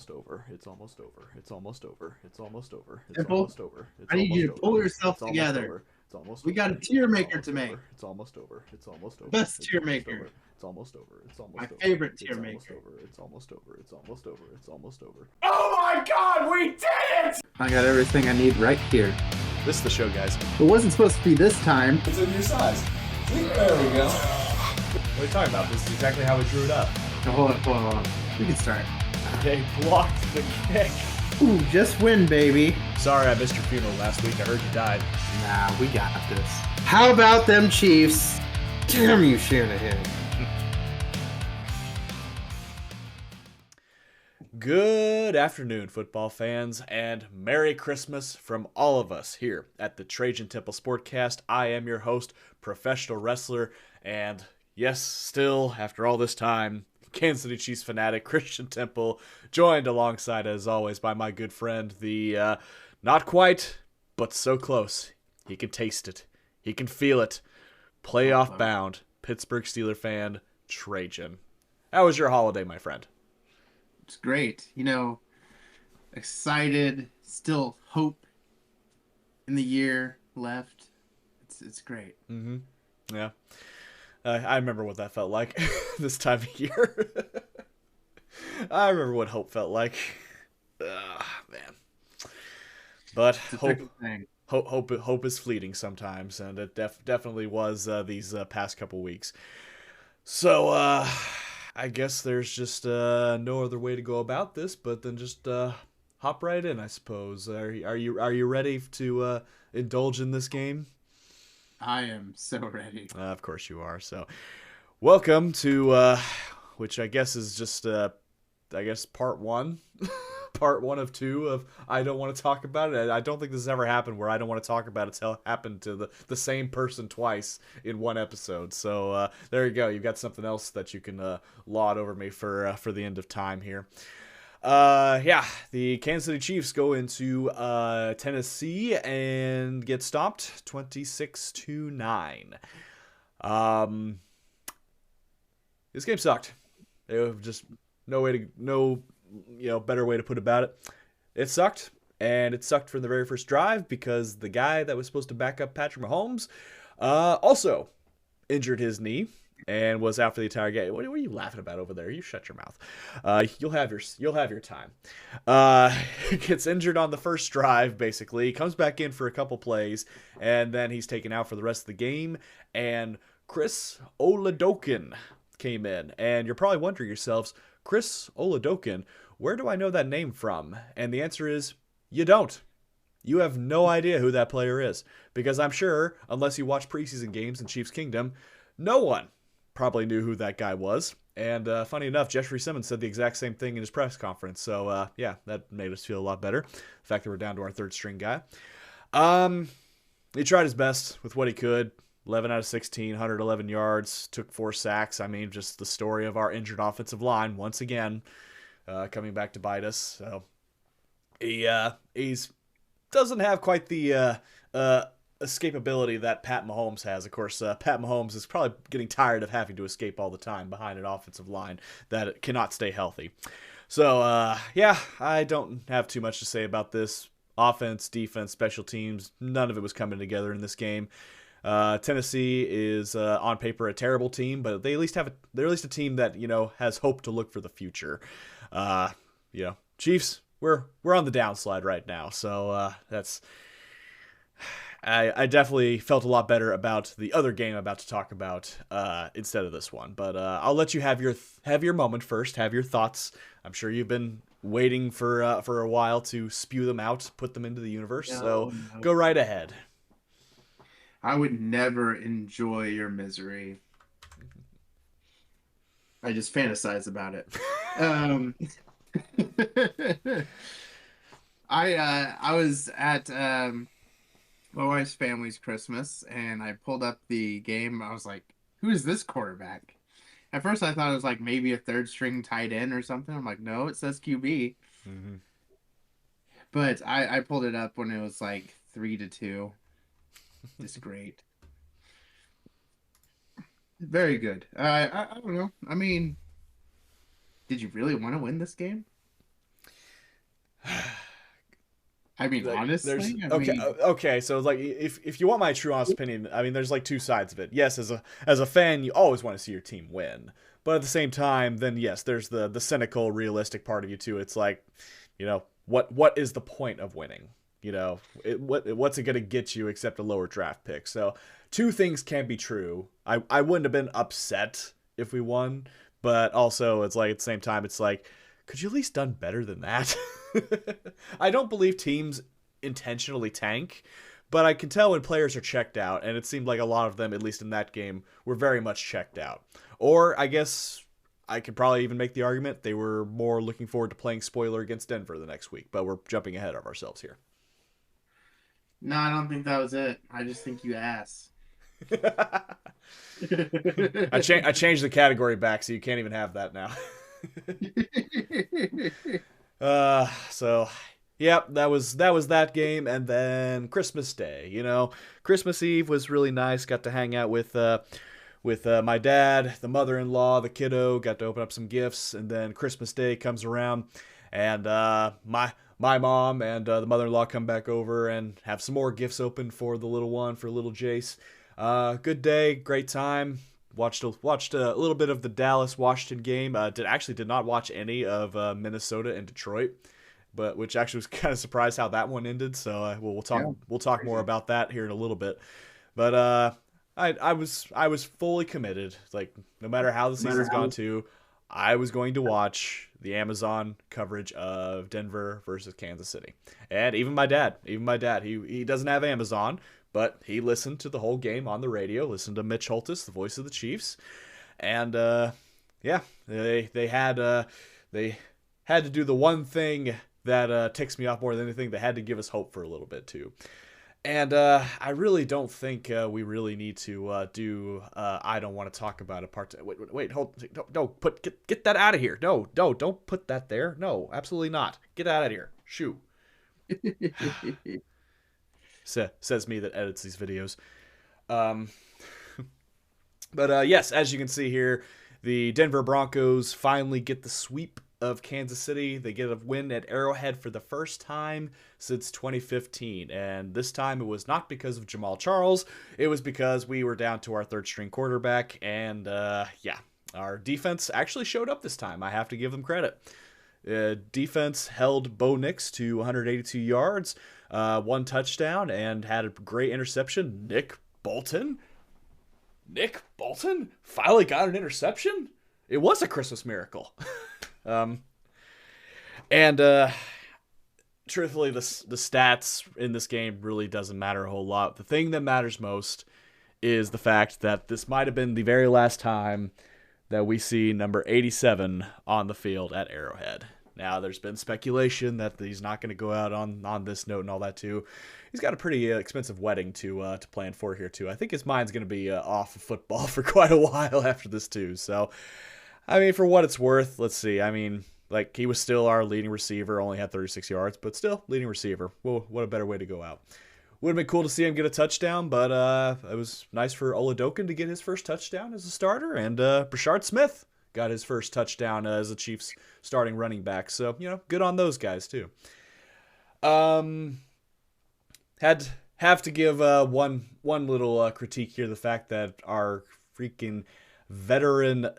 almost over. It's almost over. It's almost over. It's almost over. It's Simple. almost over. It's I need you almost to over. pull yourself It's almost together. over. It's almost We got a over. tier It's maker to almost make. over. It's almost over. It's almost over. Best It's tier almost maker. over. It's almost over. It's My almost over. favorite tier It's almost maker. over. It's almost over. It's almost over. It's almost over. Oh my god, we did it! I got everything I need right here. This is the show, guys. It wasn't supposed to be this time. It's in your size. There we go. What are you talking about? This is exactly how we drew it up. Oh, hold on. We can start. They blocked the kick. Ooh, just win, baby. Sorry I missed your funeral last week. I heard you died. Nah, we got this. How about them Chiefs? Damn you, Shanahan. Good afternoon, football fans, and Merry Christmas from all of us here at the Trajan Sportcast. I am your host, professional wrestler, and yes, still, after all this time, Kansas City Chiefs fanatic Christian Temple, joined alongside, as always, by my good friend, the not quite, but so close. He can taste it. He can feel it. Playoff-bound Pittsburgh Steelers fan, Trajan. How was your holiday, my friend? It's great. You know, excited, still hope in the year left. It's great. Mm-hmm. Yeah. I remember what that felt like this time of year. I remember what hope felt like. Man. But hope is fleeting sometimes, and it definitely was these past couple weeks. So I guess there's just no other way to go about this, but then just hop right in, I suppose. Are you ready to indulge in this game? I am so ready. Of course you are. So, welcome to which I guess is just part one. Part one of two of I don't want to talk about it. I don't think this has ever happened where I don't want to talk about it. It's happened to the same person twice in one episode. So there you go. You've got something else that you can laud over me for the end of time here. The Kansas City Chiefs go into Tennessee and get stopped 26-9. This game sucked. There was just no better way to put about it. It sucked, and it sucked from the very first drive because the guy that was supposed to back up Patrick Mahomes also injured his knee and was out for the entire game. What are you laughing about over there? You shut your mouth. You'll have your time. Gets injured on the first drive, basically. He comes back in for a couple plays, and then he's taken out for the rest of the game. And Chris Oladokun came in. And you're probably wondering yourselves, Chris Oladokun, where do I know that name from? And the answer is, you don't. You have no idea who that player is. Because I'm sure, unless you watch preseason games in Chiefs Kingdom, no one probably knew who that guy was. And funny enough, Jeffrey Simmons said the exact same thing in his press conference. So, that made us feel a lot better. The fact that we're down to our third string guy. He tried his best with what he could. 11 out of 16, 111 yards, took 4 sacks. I mean, just the story of our injured offensive line, once again, coming back to bite us. So, he's doesn't have quite the escapability that Pat Mahomes has. Of course, Pat Mahomes is probably getting tired of having to escape all the time behind an offensive line that cannot stay healthy. So, I don't have too much to say about this. Offense, defense, special teams, none of it was coming together in this game. Tennessee is on paper a terrible team, but they're at least a team that has hope to look for the future. Chiefs, we're on the downslide right now, so that's. I definitely felt a lot better about the other game I'm about to talk about instead of this one. But I'll let you have your moment first. Have your thoughts. I'm sure you've been waiting for a while to spew them out, put them into the universe. So go right ahead. I would never enjoy your misery. I just fantasize about it. I was at my wife's family's Christmas, and I pulled up the game. I was like, who is this quarterback? At first, I thought it was like maybe a third string tight end or something. I'm like, no, it says QB. Mm-hmm. But I pulled it up when it was like 3-2. It's great. Very good. I don't know. I mean, did you really want to win this game? I mean, Like, there's honestly, okay. So like, if you want my true honest opinion, I mean, there's like two sides of it. Yes, as a fan, you always want to see your team win, but at the same time, then yes, there's the cynical, realistic part of you too. It's like, what is the point of winning? What's it gonna get you except a lower draft pick? So two things can be true. I wouldn't have been upset if we won, but also it's like at the same time, it's like, could you at least done better than that? I don't believe teams intentionally tank, but I can tell when players are checked out, and it seemed like a lot of them, at least in that game, were very much checked out. Or I guess I could probably even make the argument they were more looking forward to playing spoiler against Denver the next week, but we're jumping ahead of ourselves here. no, I don't think that was it. I just think you ass. I changed the category back, so you can't even have that now. So yep, that was that game, and then Christmas Day. Christmas Eve was really nice. Got to hang out with my dad, the mother-in-law, the kiddo. Got to open up some gifts, and then Christmas Day comes around, and my mom and the mother-in-law come back over and have some more gifts open for the little one, for little Jace. Good day, great time. Watched a little bit of the Dallas-Washington game. Did not watch any of Minnesota and Detroit, but which actually was kind of surprised how that one ended. So we'll talk more about that here in a little bit. But I was fully committed. Like, no matter how the season's gone to, I was going to watch the Amazon coverage of Denver versus Kansas City. And even my dad, he doesn't have Amazon, but he listened to the whole game on the radio, listened to Mitch Holthus, the voice of the Chiefs. And yeah, they had to do the one thing that ticks me off more than anything. They had to give us hope for a little bit too. And I really don't think we really need to do I don't want to talk about a part. Wait, hold. No, get that out of here. No, don't put that there. No, absolutely not. Get out of here. Shoo. Says me that edits these videos. But yes, as you can see here, the Denver Broncos finally get the sweep of Kansas City. They get a win at Arrowhead for the first time since 2015. And this time it was not because of Jamal Charles. It was because we were down to our third string quarterback. And our defense actually showed up this time. I have to give them credit. Defense held Bo Nix to 182 yards, one touchdown, and had a great interception. Nick Bolton finally got an interception. It was a Christmas miracle. Truthfully, the stats in this game really doesn't matter a whole lot. The thing that matters most is the fact that this might have been the very last time that we see number 87 on the field at Arrowhead. Now, there's been speculation that he's not going to go out on this note and all that too. He's got a pretty expensive wedding to plan for here too. I think his mind's going to be off of football for quite a while after this too. So, I mean, for what it's worth, let's see. I mean, like, he was still our leading receiver, only had 36 yards, but still leading receiver. Well, what a better way to go out. Would have been cool to see him get a touchdown, but it was nice for Oladokin to get his first touchdown as a starter, and Brashard Smith got his first touchdown as the Chiefs' starting running back. So, good on those guys too. Have to give one little critique here: the fact that our freaking veteran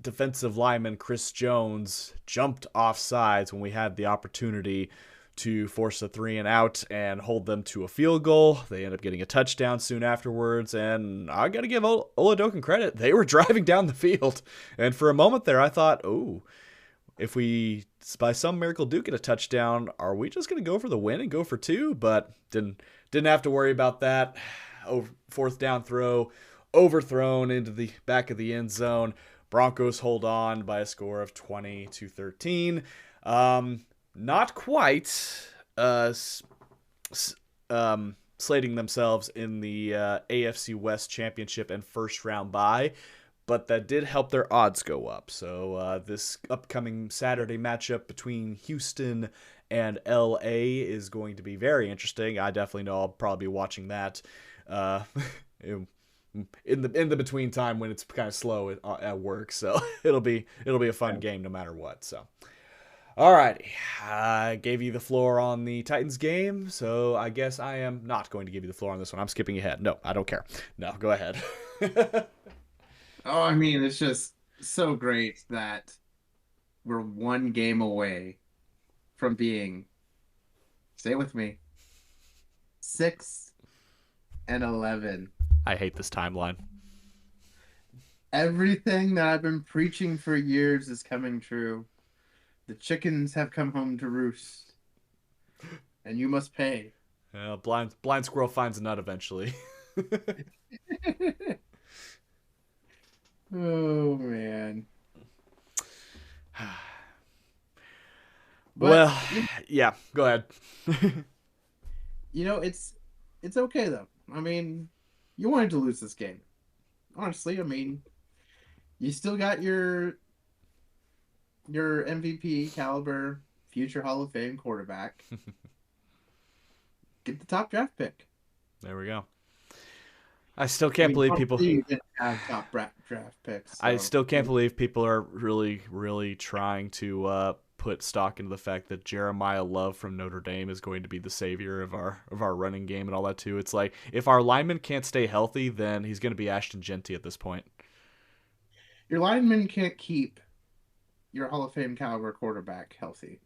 defensive lineman Chris Jones jumped off sides when we had the opportunity to force a 3-and-out and hold them to a field goal. They end up getting a touchdown soon afterwards, and I got to give Oladokin credit. They were driving down the field, and for a moment there I thought, oh, if we by some miracle do get a touchdown, are we just going to go for the win and go for two? But didn't have to worry about that. Fourth down throw overthrown into the back of the end zone. Broncos hold on by a score of 20-13. Not quite slating themselves in the AFC West Championship and first round bye, but that did help their odds go up. So this upcoming Saturday matchup between Houston and LA is going to be very interesting. I definitely know I'll probably be watching that in the between time when it's kind of slow at work. So it'll be a fun game no matter what. So. Alrighty. I gave you the floor on the Titans game, so I guess I am not going to give you the floor on this one. I'm skipping ahead. No, I don't care. No, go ahead. Oh, I mean, it's just so great that we're one game away from being, stay with me, 6-11. I hate this timeline. Everything that I've been preaching for years is coming true. The chickens have come home to roost, and you must pay. Blind squirrel finds a nut eventually. Oh man. But Well, yeah, go ahead. it's okay though. I mean, you wanted to lose this game. Honestly, I mean, you still got your MVP caliber future Hall of Fame quarterback. Get the top draft pick. There we go. I still can't believe people didn't have top draft picks. So. I still can't believe people are really, really trying to put stock into the fact that Jeremiah Love from Notre Dame is going to be the savior of our running game and all that too. It's like if our lineman can't stay healthy, then he's going to be Ashton Genty at this point. Your lineman can't keep your Hall of Fame caliber quarterback healthy.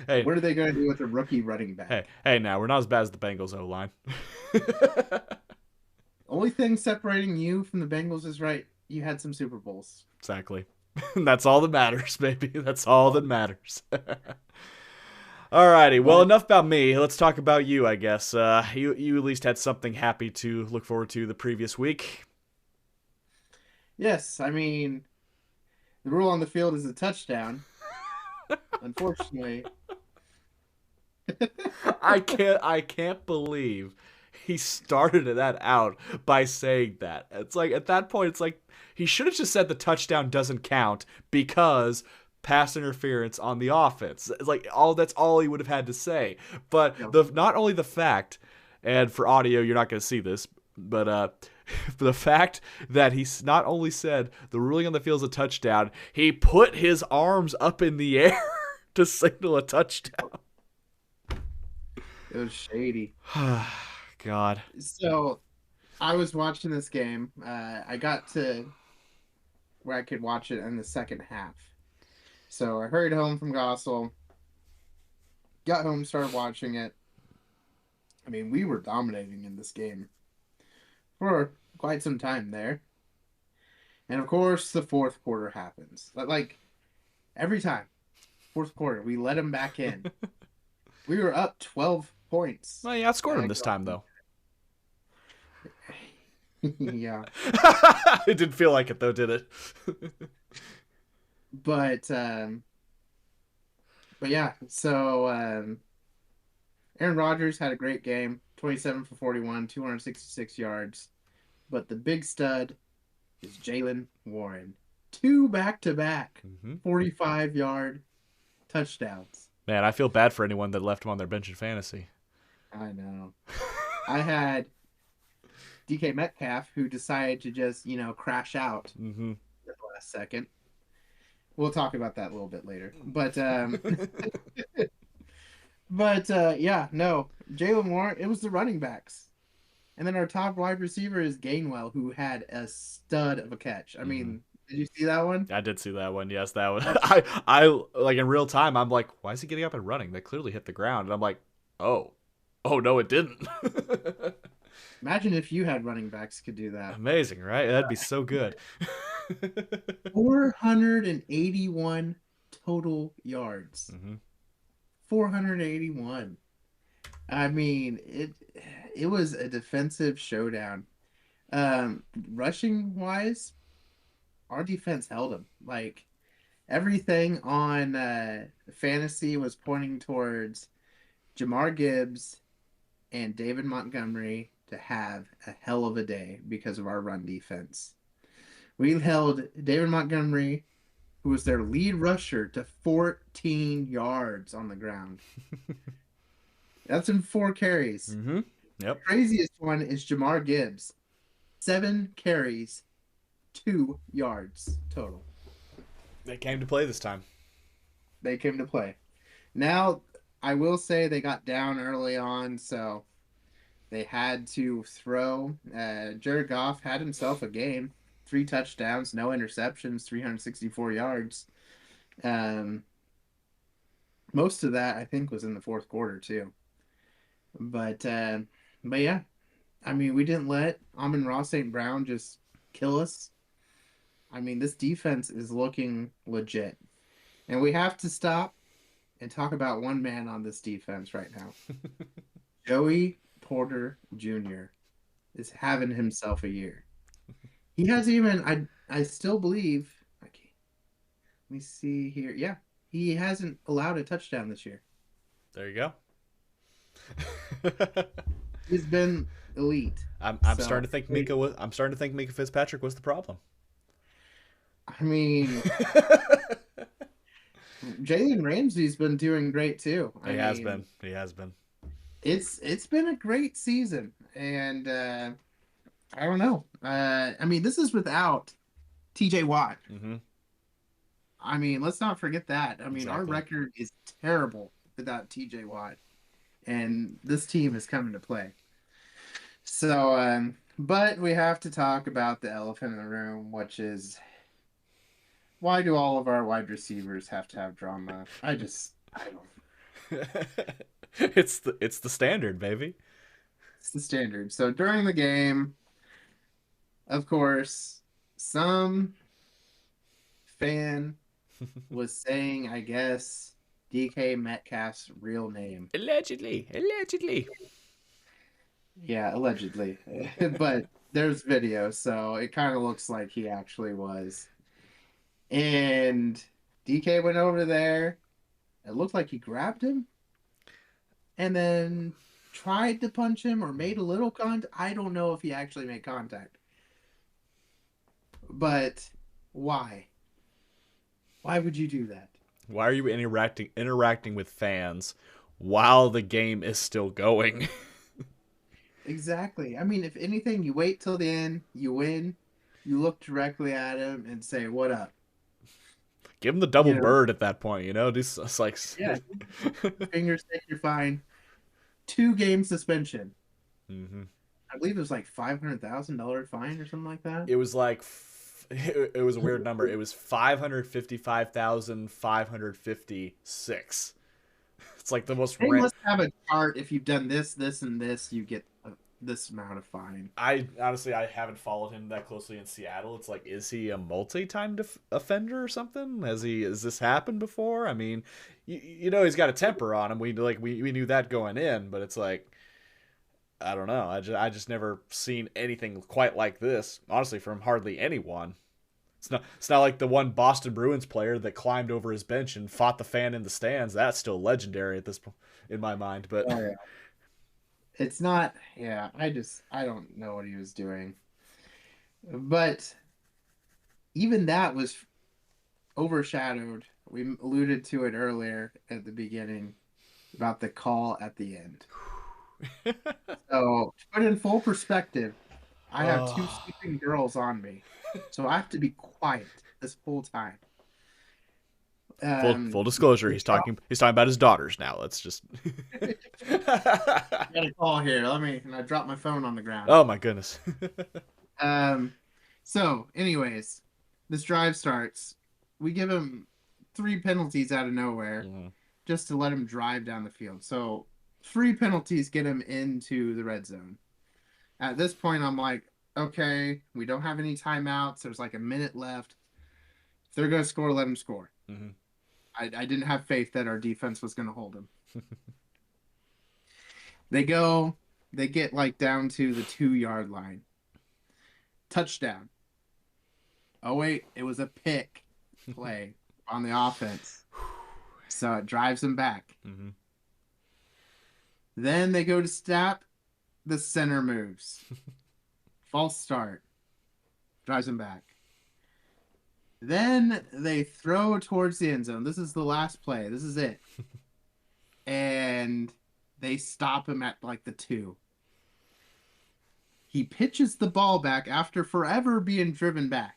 Hey, what are they going to do with a rookie running back? Hey, now we're not as bad as the Bengals O-line. Only thing separating you from the Bengals is you had some Super Bowls. Exactly. That's all that matters, baby. That's all that matters. Alrighty. Well, enough about me. Let's talk about you, I guess. You at least had something happy to look forward to the previous week. Yes, I mean, the rule on the field is a touchdown. Unfortunately. I can't believe he started that out by saying that. It's like at that point, it's like he should have just said the touchdown doesn't count because pass interference on the offense. It's like that's all he would have had to say. But not only the fact, and for audio you're not going to see this, but the fact that he not only said the ruling on the field is a touchdown, he put his arms up in the air to signal a touchdown. It was shady. God. So, I was watching this game. I got to where I could watch it in the second half. So, I hurried home from Gossel. Got home, started watching it. I mean, we were dominating in this game for quite some time there. And, of course, the fourth quarter happens. Like, every time. Fourth quarter, we let them back in. We were up 12 points. Well, you outscored him this time, though. Yeah. It didn't feel like it, though, did it? But yeah, so Aaron Rodgers had a great game, 27 for 41, 266 yards. But the big stud is Jaylen Warren. 2 back-to-back 45-yard touchdowns. Man, I feel bad for anyone that left him on their bench in fantasy. I know. I had DK Metcalf, who decided to just, crash out at the last second. We'll talk about that a little bit later. But, yeah, no. Jaylen Warren, it was the running backs. And then our top wide receiver is Gainwell, who had a stud of a catch. I mean, did you see that one? I did see that one. Yes, that one. I like in real time, I'm like, why is he getting up and running? That clearly hit the ground. And I'm like, oh no, it didn't. Imagine if you had running backs could do that. Amazing, right? That'd be so good. 481 total yards. 481. I mean, it was a defensive showdown. Rushing wise, our defense held them. Like everything on fantasy was pointing towards Jamar Gibbs and David Montgomery to have a hell of a day because of our run defense. We held David Montgomery, who was their lead rusher, to 14 yards on the ground. That's in 4 carries. Yep. The craziest one is Jamar Gibbs. 7 carries, 2 yards total. They came to play this time. They came to play. Now, I will say they got down early on, so they had to throw. Jared Goff had himself a game. 3 touchdowns, no interceptions, 364 yards. Um, Most of that, I think, was in the fourth quarter, too. But, uh, but yeah, I mean, we didn't let Amon-Ra St. Brown just kill us. I mean, this defense is looking legit. And we have to stop and talk about one man on this defense right now. Joey Porter Jr. is having himself a year. He hasn't even, I still believe, let me see here. Yeah, he hasn't allowed a touchdown this year. There you go. He's been elite. I'm starting to think I'm starting to think Minka Fitzpatrick was the problem. I mean, Jalen Ramsey's been doing great too. He has been. He has been. It's been a great season, and I don't know. I mean, this is without T.J. Watt. Mm-hmm. I mean, let's not forget that. I mean, our Exactly. record is terrible without T.J. Watt, and this team is coming to play. So, but we have to talk about the elephant in the room, which is why do all of our wide receivers have to have drama? I don't. It's the standard, baby. It's the standard. So during the game, of course, some fan was saying, I guess, DK Metcalf's real name. Allegedly. Yeah, allegedly. But there's video, so it kind of looks like he actually was. And DK went over there. It looked like he grabbed him and then tried to punch him or made a little contact. I don't know if he actually made contact. But why? Why would you do that? Why are you interacting with fans while the game is still going? Exactly. I mean, if anything, you wait till the end, you win, you look directly at him and say, "What up?" Give him the double You know. bird at that point, you know? It's like Yeah. Finger stick, you're fine. 2-game suspension. Mm-hmm. I believe it was like $500,000 fine or something like that. It was like it was a weird number. It was 555,556. It's like the most. They must have a chart. If you've done this, this, and this, you get this amount of fine. I honestly haven't followed him that closely in Seattle. It's like, is he a multi-time offender or something? Has this happened before? I mean, you know, he's got a temper on him. We knew that going in, but it's like, I don't know. I just never seen anything quite like this, honestly, from hardly anyone. It's not like the one Boston Bruins player that climbed over his bench and fought the fan in the stands. That's still legendary at this point in my mind. But Oh, yeah. It's not. Yeah, I don't know what he was doing. But even that was overshadowed. We alluded to it earlier at the beginning about the call at the end. So, to put in full perspective, I have 2 sleeping girls on me, so I have to be quiet this whole time. Full disclosure, he's talking about his daughters now. Let's just. I got a call here. And I dropped my phone on the ground. Oh my goodness. So, anyways, this drive starts. We give him 3 penalties out of nowhere just to let him drive down the field. So, 3 penalties get him into the red zone. At this point, I'm like, okay, we don't have any timeouts. There's like a minute left. If they're going to score, let them score. Mm-hmm. I didn't have faith that our defense was going to hold him. They get like down to the 2-yard line. Touchdown. Oh, wait, it was a pick play on the offense. So it drives them back. Mm-hmm. Then they go to snap. The center moves. False start. Drives them back. Then they throw towards the end zone. This is the last play. This is it. And they stop him at like the 2. He pitches the ball back after forever being driven back.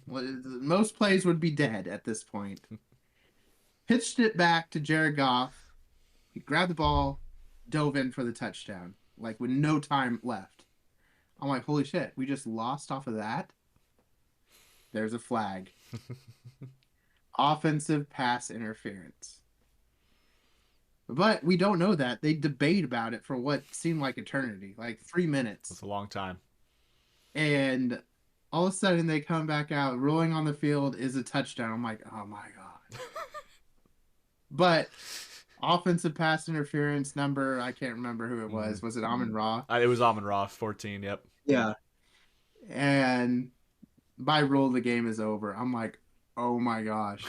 Most plays would be dead at this point. pitched it back to Jared Goff. He grabbed the ball, dove in for the touchdown, like with no time left. I'm like, holy shit, we just lost off of that? There's a flag. Offensive pass interference. But we don't know that. They debate about it for what seemed like eternity, like 3 minutes. That's a long time. And all of a sudden they come back out, rolling on the field is a touchdown. I'm like, oh my God. But offensive pass interference number, I can't remember who it was. Was it Amon Ra? It was Amon Ra, 14, yep. Yeah. And by rule, the game is over. I'm like, oh my gosh.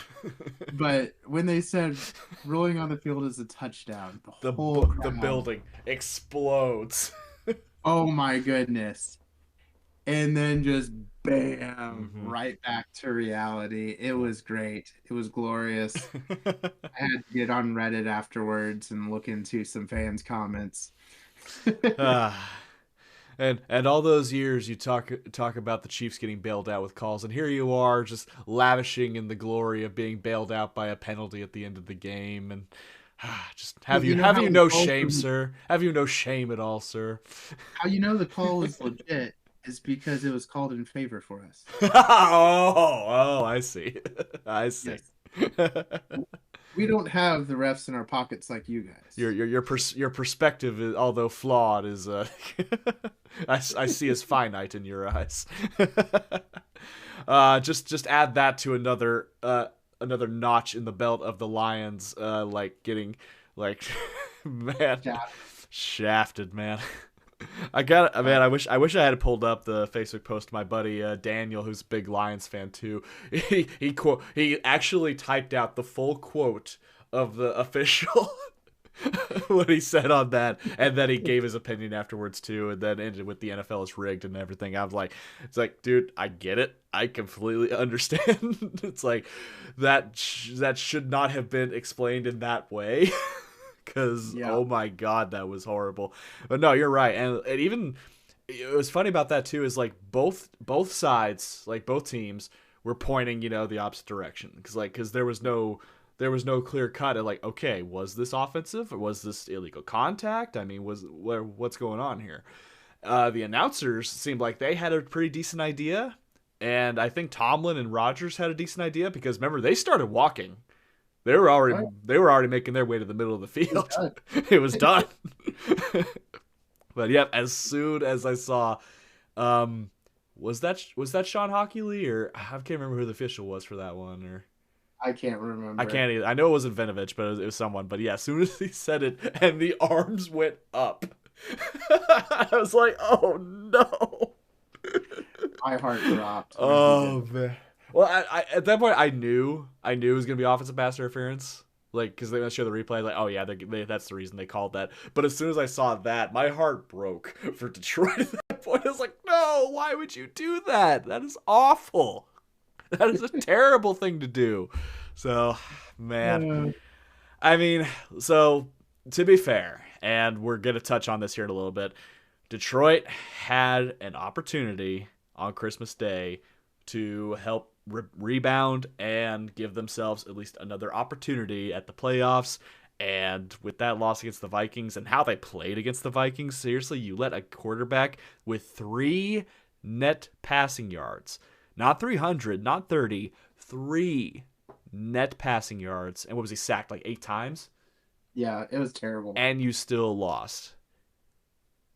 But when they said rolling on the field is a touchdown, the building explodes. Oh my goodness. And then just bam, right back to reality. It was great. It was glorious. I had to get on Reddit afterwards and look into some fans' comments. And all those years you talk about the Chiefs getting bailed out with calls, and here you are just lavishing in the glory of being bailed out by a penalty at the end of the game, and just have you no shame, sir? Have you no shame at all, sir? How you know the call is legit is because it was called in favor for us. oh, I see. I see. Yes. We don't have the refs in our pockets like you guys. Your perspective, is, although flawed, is I see as finite in your eyes. Just add that to another notch in the belt of the Lions, like getting like man shafted, man. I wish I had pulled up the Facebook post of my buddy Daniel, who's a big Lions fan too. He actually typed out the full quote of the official what he said on that, and then he gave his opinion afterwards too, and then ended with the NFL is rigged and everything. I was like, it's like, dude, I get it. I completely understand. It's like that should not have been explained in that way. Because, oh my God, that was horrible. But no, you're right. And even, it was funny about that too, is like both sides, like both teams were pointing, the opposite direction. Because there was no clear cut of like, okay, was this offensive or was this illegal contact? I mean, what's going on here? The announcers seemed like they had a pretty decent idea. And I think Tomlin and Rodgers had a decent idea because remember, they started walking. They were already making their way to the middle of the field. It was done. But yep, as soon as I saw, was that Sean Hockley or I can't remember who the official was for that one, or I can't remember. I can't either. I know it wasn't Vinovich, but it was someone. But yeah, as soon as he said it and the arms went up, I was like, oh no. My heart dropped. Oh man. Well, I at that point I knew it was gonna be offensive pass interference, like because they're gonna show the replay, like, oh yeah, that's the reason they called that. But as soon as I saw that, my heart broke for Detroit at that point. I was like, no, why would you do that? That is awful. That is a terrible thing to do. So, man, I mean, so to be fair, and we're gonna touch on this here in a little bit, Detroit had an opportunity on Christmas Day to help rebound and give themselves at least another opportunity at the playoffs. And with that loss against the Vikings and how they played against the Vikings, seriously, you let a quarterback with 3 net passing yards, not 300, not 30, 3 net passing yards. And what was he sacked like 8 times? Yeah, it was terrible. And you still lost.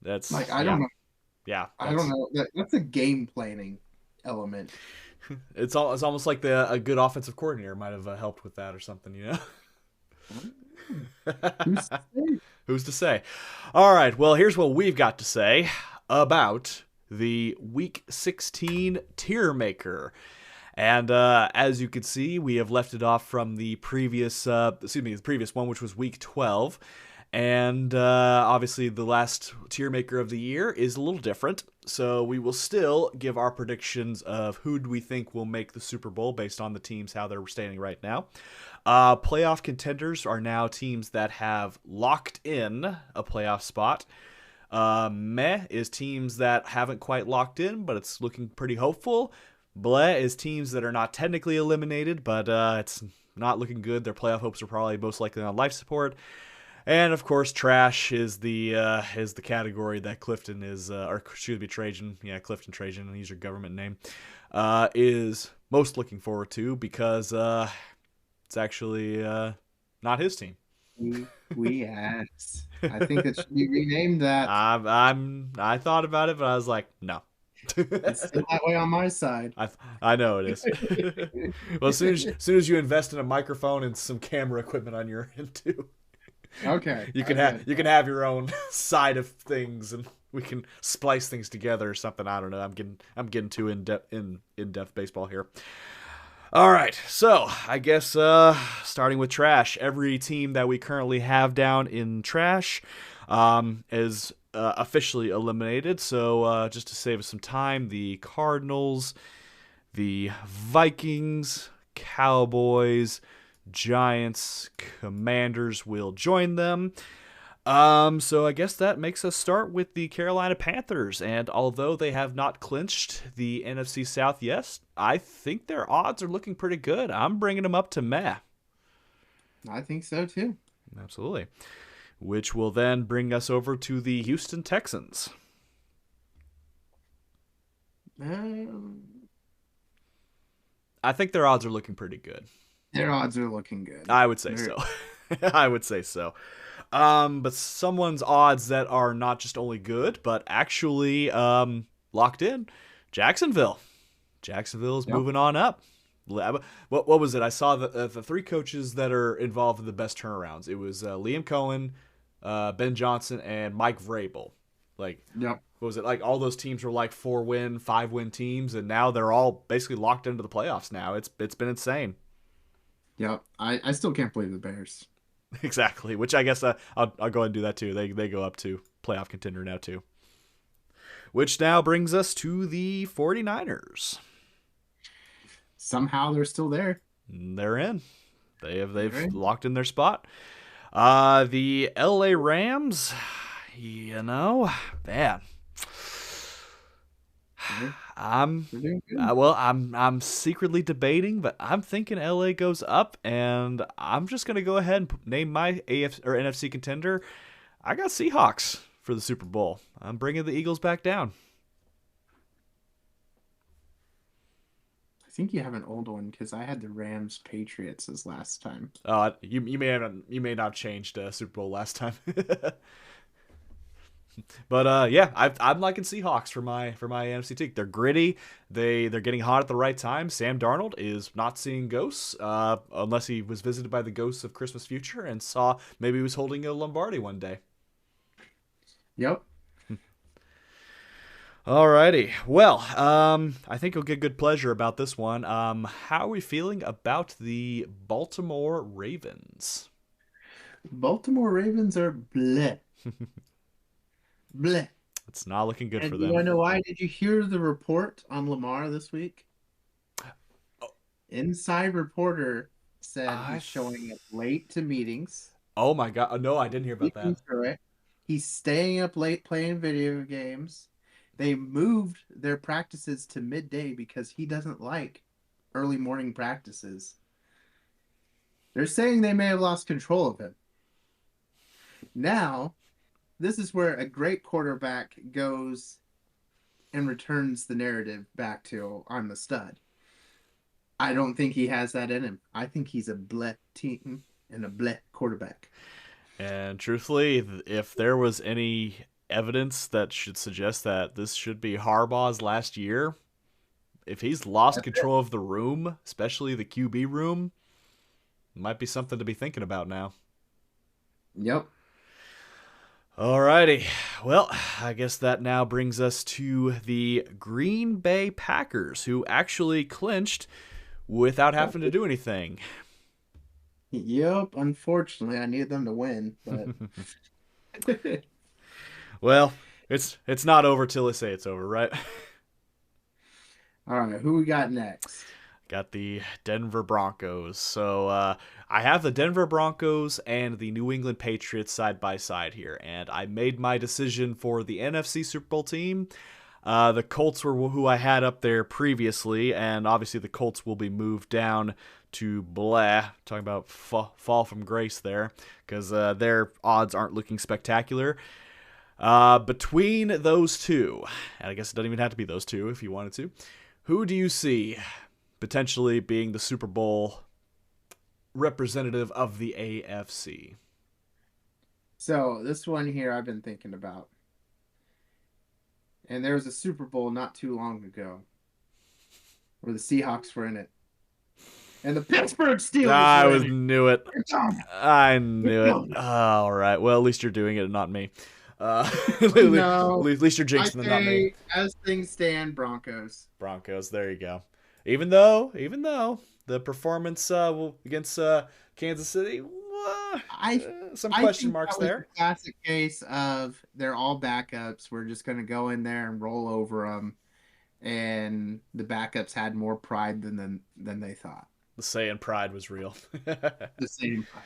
That's like, I don't know. Yeah. I don't know. That's a game planning element. It's almost like a good offensive coordinator might have helped with that or something, Who's to say? All right, well, here's what we've got to say about the Week 16 tier maker. And as you can see, we have left it off from the previous one, which was Week 12. And obviously the last tier maker of the year is a little different. So we will still give our predictions of who do we think will make the Super Bowl based on the teams, how they're standing right now. Playoff contenders are now teams that have locked in a playoff spot. Meh is teams that haven't quite locked in, but it's looking pretty hopeful. Bleh is teams that are not technically eliminated, but it's not looking good. Their playoff hopes are probably most likely on life support. And of course, trash is the category that Clifton is, or excuse me, Trajan. Yeah, Clifton Trajan, and he's your government name. Is most looking forward to because it's actually not his team. We asked. I think it should be renamed that. I thought about it, but I was like, no. It's still that way on my side. I know it is. Well, as soon as you invest in a microphone and some camera equipment on your end too, Okay. you can have your own side of things, and we can splice things together or something. I don't know. I'm getting too in depth baseball here. All right, so I guess starting with trash, every team that we currently have down in trash is officially eliminated. So just to save us some time, the Cardinals, the Vikings, Cowboys, Giants, Commanders will join them. So I guess that makes us start with the Carolina Panthers, and although they have not clinched the NFC South yet, I think their odds are looking pretty good. I'm bringing them up to meh. I think so too. Absolutely. Which will then bring us over to the Houston Texans. I think their odds are looking pretty good. Their odds are looking good. I would say so. I would say so. But someone's odds that are not just only good, but actually locked in. Jacksonville. Jacksonville is moving on up. What was it? I saw the three coaches that are involved in the best turnarounds. It was Liam Cohen, Ben Johnson, and Mike Vrabel. Like, yep. What was it? Like, all those teams were like 4-win, 5-win teams, and now they're all basically locked into the playoffs now. It's been insane. Yep. I still can't believe the Bears. Exactly, which I guess I'll go ahead and do that too. They go up to playoff contender now too. Which now brings us to the 49ers. Somehow they're still there. They're in. They've locked in their spot. The LA Rams, man. I'm secretly debating, but I'm thinking LA goes up, and I'm just gonna go ahead and name my AFC or NFC contender. I got Seahawks for the Super Bowl. I'm bringing the Eagles back down. I think you have an old one because I had the Rams Patriots as last time. You may not have changed Super Bowl last time. But yeah, I'm liking Seahawks for my NFC team. They're gritty. They're getting hot at the right time. Sam Darnold is not seeing ghosts, unless he was visited by the ghosts of Christmas future and saw maybe he was holding a Lombardi one day. Yep. Alrighty. Well, I think you'll get good pleasure about this one. How are we feeling about the Baltimore Ravens? Baltimore Ravens are bleh. Bleh. It's not looking good for them. Do you want to know why? Did you hear the report on Lamar this week? Inside reporter said he's showing up late to meetings. Oh my God. No, I didn't hear about that. He's staying up late playing video games. They moved their practices to midday because he doesn't like early morning practices. They're saying they may have lost control of him. Now, this is where a great quarterback goes and returns the narrative back to, I'm the stud. I don't think he has that in him. I think he's a bleh team and a bleh quarterback. And truthfully, if there was any evidence that should suggest that this should be Harbaugh's last year, if he's lost control of the room, especially the QB room, it might be something to be thinking about now. Yep. Alrighty. Well, I guess that now brings us to the Green Bay Packers, who actually clinched without having to do anything. Yep. Unfortunately, I needed them to win, but well, it's not over till they say it's over, right? All right, who we got next? Got the Denver Broncos. So I have the Denver Broncos and the New England Patriots side by side here, and I made my decision for the NFC Super Bowl team. The Colts were who I had up there previously, and obviously the Colts will be moved down to blah, talking about fall from grace there, because their odds aren't looking spectacular. Between those two, and I guess it doesn't even have to be those two if you wanted to, who do you see potentially being the Super Bowl representative of the AFC? So this one here I've been thinking about. And there was a Super Bowl not too long ago where the Seahawks were in it. And the Pittsburgh Steelers were in it. Knew it. I knew You're it. All right. Well, at least you're doing it and not me. No. At least you're jinxing them, not me. As things stand, Broncos. Broncos. There you go. Even though the performance against Kansas City, some question marks there. A classic case of they're all backups. We're just going to go in there and roll over them, and the backups had more pride than they thought. The saying pride was real. The same pride.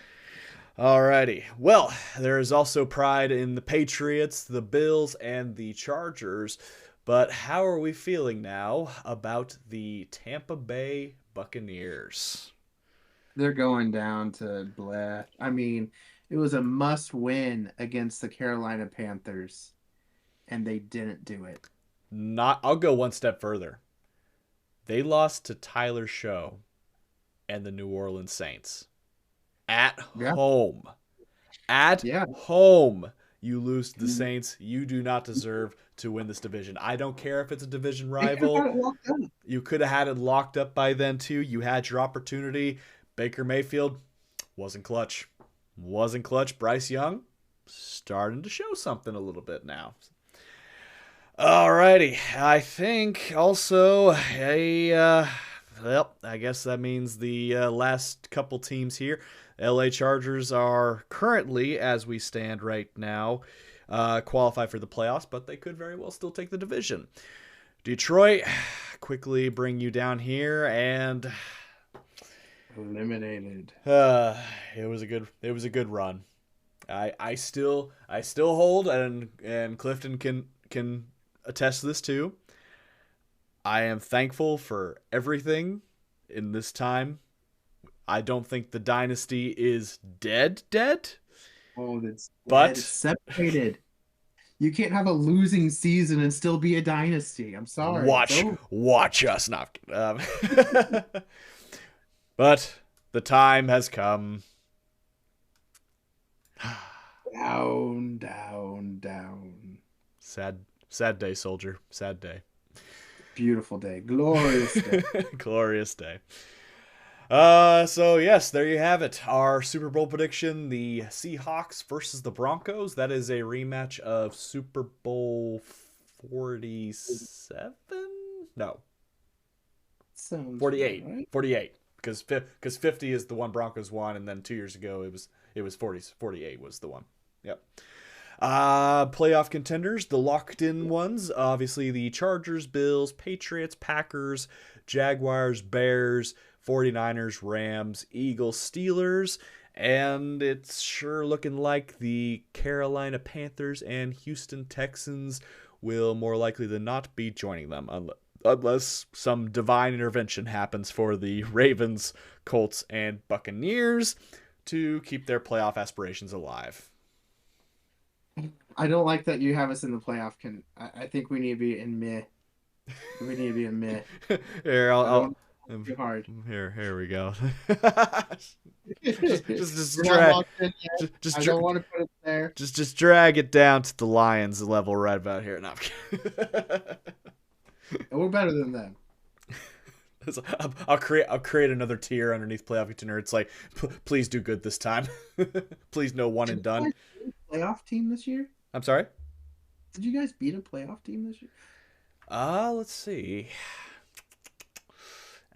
Alrighty. Well, there is also pride in the Patriots, the Bills, and the Chargers. But how are we feeling now about the Tampa Bay Buccaneers? They're going down to blah. I mean, it was a must-win against the Carolina Panthers, and they didn't do it. I'll go one step further. They lost to Tyler Show and the New Orleans Saints. At home. At home. You lose to the Saints. You do not deserve to win this division. I don't care if it's a division rival. You could have had it locked up by then, too. You had your opportunity. Baker Mayfield wasn't clutch. Bryce Young starting to show something a little bit now. Alrighty. I think also I guess that means the last couple teams here. LA Chargers are currently, as we stand right now, qualify for the playoffs, but they could very well still take the division. Detroit, quickly bring you down here, and eliminated. It was a good run. I still hold, and Clifton can attest to this too. I am thankful for everything in this time. I don't think the dynasty is dead. Oh, it's separated. You can't have a losing season and still be a dynasty. I'm sorry. Watch us not. But the time has come. Down. Sad day, soldier. Sad day. Beautiful day. Glorious day. Glorious day. So yes, there you have it. Our Super Bowl prediction, the Seahawks versus the Broncos. That is a rematch of Super Bowl 47? No. Sounds 48. right. 48. Because 50 is the one Broncos won, and then 2 years ago it was 48 was the one. Yep. Playoff contenders, the locked in ones, obviously the Chargers, Bills, Patriots, Packers, Jaguars, Bears, 49ers, Rams, Eagles, Steelers, and it's sure looking like the Carolina Panthers and Houston Texans will more likely than not be joining them unless some divine intervention happens for the Ravens, Colts, and Buccaneers to keep their playoff aspirations alive. I don't like that you have us in the playoff. I think we need to be in meh. We need to be in meh. Here, I'll too hard. Here we go. just drag. I don't want to put it there. Just drag it down to the Lions level right about here. No, we're better than them. I'll create another tier underneath playoff contender. It's like, please do good this time. Please no one and done. Playoff team this year? I'm sorry? Did you guys beat a playoff team this year? Let's see.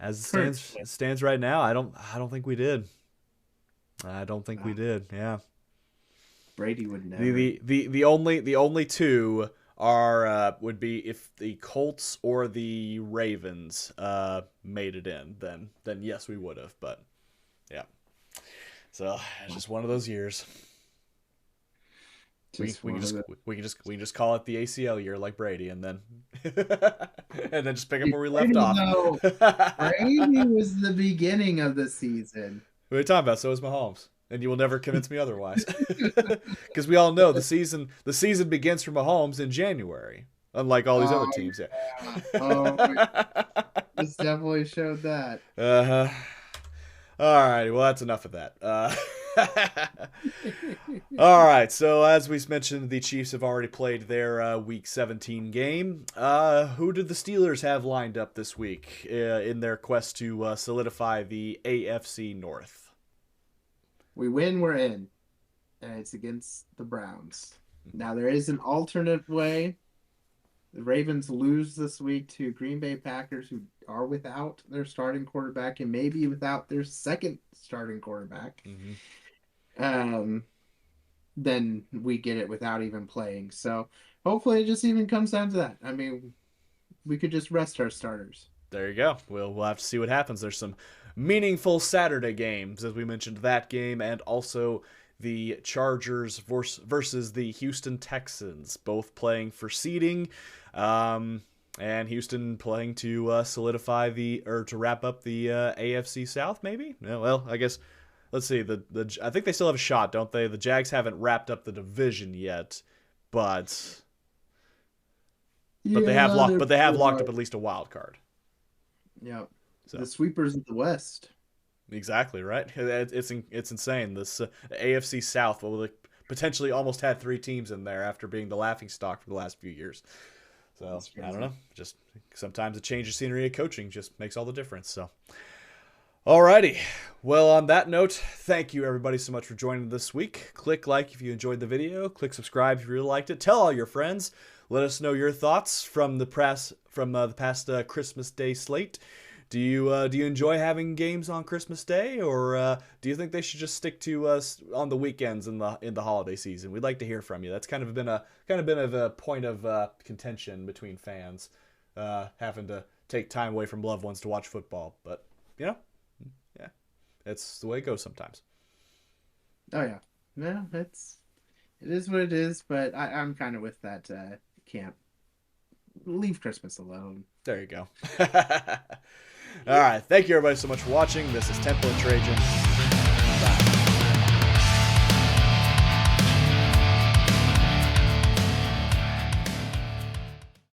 As it stands right now, I don't think we did. I don't think we did. Yeah. Brady would never. The only two are would be if the Colts or the Ravens made it in, then yes, we would have. But yeah. So it's just one of those years. We can just call it the ACL year like Brady, and then and then just pick up where we left off. No, Brady was the beginning of the season. What are you talking about? So is Mahomes, and you will never convince me otherwise. Because we all know the season begins for Mahomes in January, unlike all these other teams. Yeah. Oh, this definitely showed that. All right, well that's enough of that. All right, so as we mentioned, the Chiefs have already played their Week 17 game. Who did the Steelers have lined up this week in their quest to solidify the AFC North? We win, we're in. And it's against the Browns. Now, there is an alternate way. The Ravens lose this week to Green Bay Packers, who are without their starting quarterback and maybe without their second starting quarterback. Then we get it without even playing. So hopefully it just even comes down to that. I mean, we could just rest our starters. There you go. We'll have to see what happens. There's some meaningful Saturday games, as we mentioned that game, and also the Chargers versus the Houston Texans, both playing for seeding, and Houston playing to solidify to wrap up the AFC South, maybe? Yeah, well, I guess. Let's see. I think they still have a shot, don't they? The Jags haven't wrapped up the division yet, but they have locked up at least a wild card. Yeah. So. The sweepers of the West. Exactly right. It's insane. This AFC South will potentially almost had 3 teams in there after being the laughingstock for the last few years. So I don't know. Just sometimes a change of scenery of coaching just makes all the difference. So. Alrighty. Well, on that note, thank you everybody so much for joining this week. Click like if you enjoyed the video. Click subscribe if you really liked it. Tell all your friends. Let us know your thoughts from the past Christmas Day slate. Do you enjoy having games on Christmas Day, or do you think they should just stick to us on the weekends in the holiday season? We'd like to hear from you. That's kind of been a point of contention between fans, having to take time away from loved ones to watch football. But yeah, it's the way it goes sometimes. Oh yeah, no, it is what it is. But I'm kind of with that camp. Leave Christmas alone. There you go. All right. Thank you everybody so much for watching. This is Temple and Trajan.